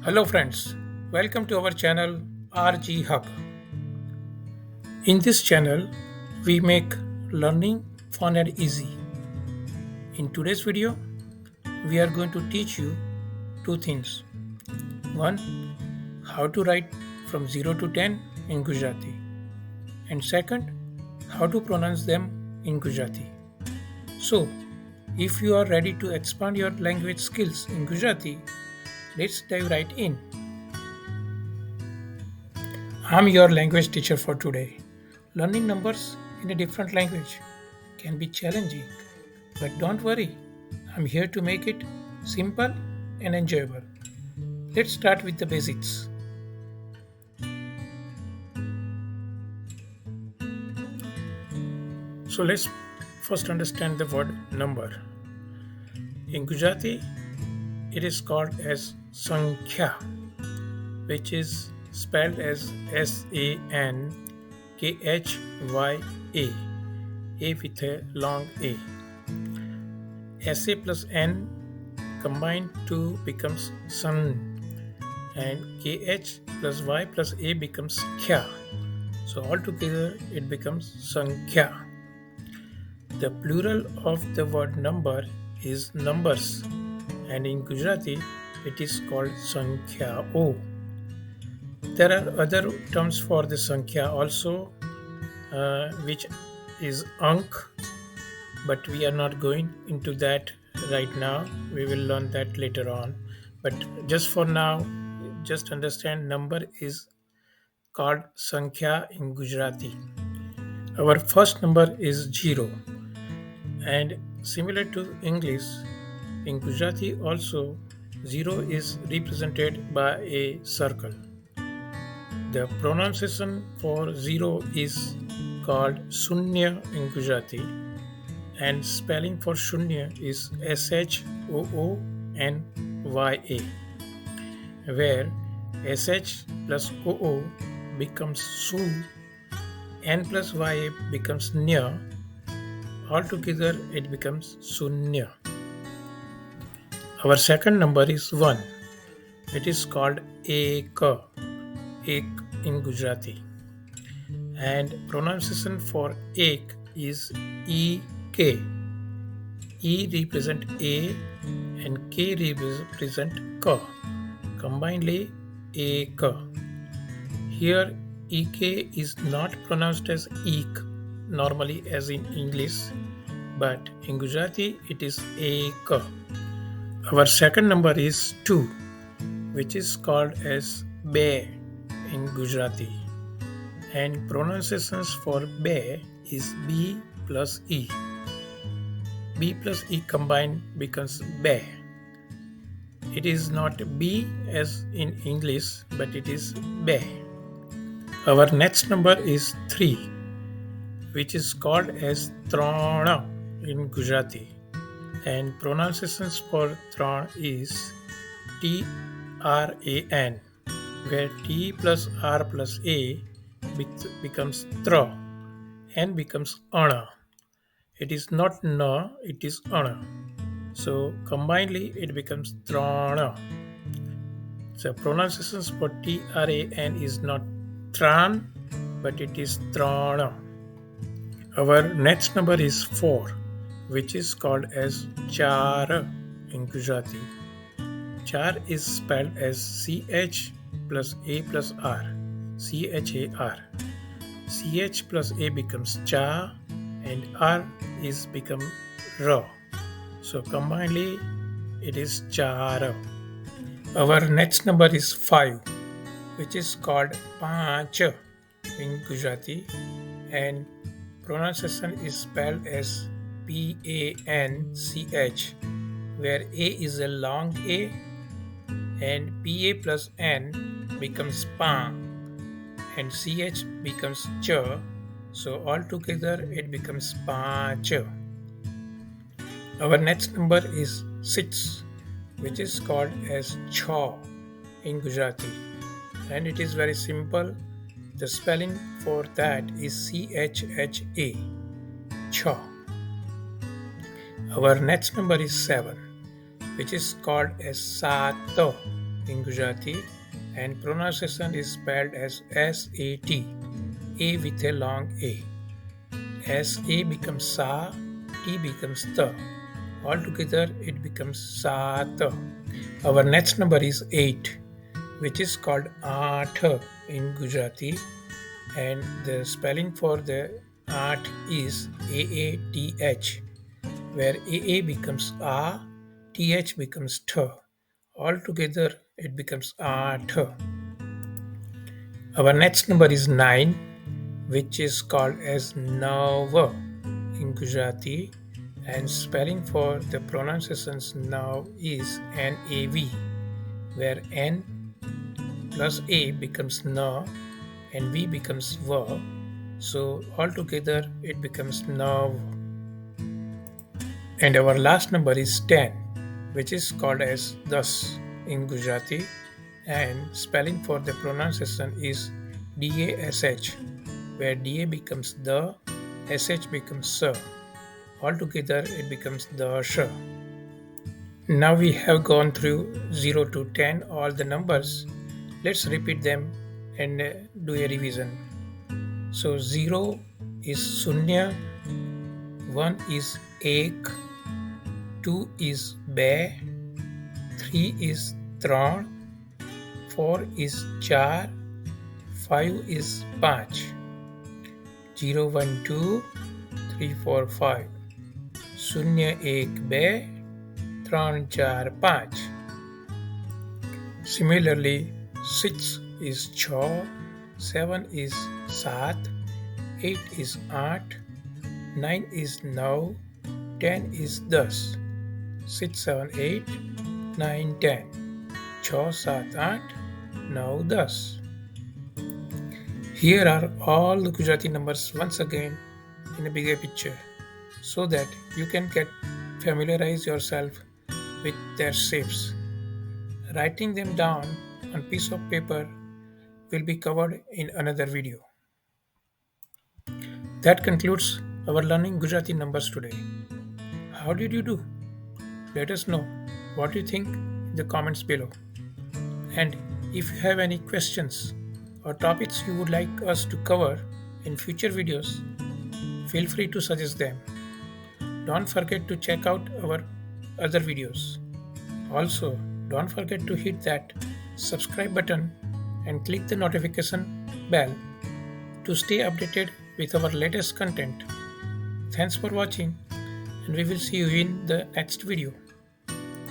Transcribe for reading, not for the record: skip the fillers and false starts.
Hello friends, welcome to our channel RG Hub. In this channel, we make learning fun and easy. In today's video, we are going to teach you two things. One, how to write from 0 to 10 in Gujarati. And second, how to pronounce them in Gujarati. So, if you are ready to expand your language skills in Gujarati, let's dive right in. I'm your language teacher for today. Learning numbers in a different language can be challenging, but don't worry, I'm here to make it simple and enjoyable. Let's start with the basics. So let's first understand the word number. In Gujarati, it is called as Sankhya, which is spelled as SANKHYA, A with a long A. SA plus N combined to becomes San, and KH plus Y plus A becomes Kya. So altogether it becomes Sankhya. The plural of the word number is numbers, and in Gujarati it is called SANKHYAO. There are other terms for the Sankhya also, which is AANK, but we are not going into that right now. We will learn that later on. But just for now, just understand number is called Sankhya in Gujarati. Our first number is 0, and similar to English, in Gujarati also 0 is represented by a circle. The pronunciation for 0 is called Shunya in Gujarati, and spelling for Shunya is SHOONYA, where SH plus OO becomes Su, N plus YA becomes Nya, altogether it becomes Shunya. Our second number is 1. It is called AANK in Gujarati, and pronunciation for ek is EK. E represent A and K represent K. Combinedly ek. Here EK is not pronounced as eek normally as in English, but in Gujarati it is ek. Our second number is 2, which is called as be in Gujarati, and pronunciations for be is B plus E. B plus E combined becomes be. It is not B as in English, but it is be. Our next number is 3, which is called as Trana in Gujarati, and pronunciations for Tran is TRAN, where T plus R plus A becomes Tra and becomes Ana. It is not Na, it is Ana. So combinedly it becomes Trana. So pronunciations for TRAN is not Tran, but it is Trana. Our next number is 4, which is called as Char in Gujarati. Char is spelled as CH plus A plus R, CHAR. CH plus A becomes Cha, and R is become Ra. So combinedly it is Char. Our next number is 5, which is called Panch in Gujarati, and pronunciation is spelled as PANCH, where A is a long A and PA plus N becomes Pa, and CH becomes Ch, so altogether it becomes Panch. Our next number is 6, which is called as Cha in Gujarati, and it is very simple. The spelling for that is CHHA, Cha. Our next number is 7, which is called as Sato in Gujarati, and pronunciation is spelled as S-A-T, A with a long A. S-A becomes Sa, T becomes Ta. Altogether it becomes Sat. Our next number is 8, which is called Aath in Gujarati, and the spelling for the Aath is A-A-T-H, where A-A becomes A, T-H becomes T. Altogether it becomes Aath. Our next number is 9, which is called as Nav in Gujarati, and spelling for the pronunciations Nav is N-A-V, where N plus A becomes Na and V becomes Va, so altogether it becomes Nav. And our last number is 10, which is called as Das in Gujarati, and spelling for the pronunciation is D-A-S-H, where D-A becomes the, S-H becomes Sa. Altogether it becomes Dasha. Now we have gone through 0 to 10 all the numbers. Let's repeat them and do a revision. So 0 is Sunya, 1 is Ek, 2 is Be, 3 is Tran, 4 is 4, 5 is 5. 0, 1, 2, 3, 4, 5. Sunya, Ek, Be, Tran, 4, 5. Similarly, 6 is 6, 7 is 7, 8 is 8, 9 is 9, 10 is 10. 6, 7, 8, 9, 10. 6, 7, 8, 9, 10. Here are all the Gujarati numbers once again in a bigger picture, so that you can familiarize yourself with their shapes. Writing them down on piece of paper will be covered in another video. That concludes our learning Gujarati numbers today. How did you do? Let us know what you think in the comments below. And if you have any questions or topics you would like us to cover in future videos, feel free to suggest them. Don't forget to check out our other videos. Also, don't forget to hit that subscribe button and click the notification bell to stay updated with our latest content. Thanks for watching, and we will see you in the next video.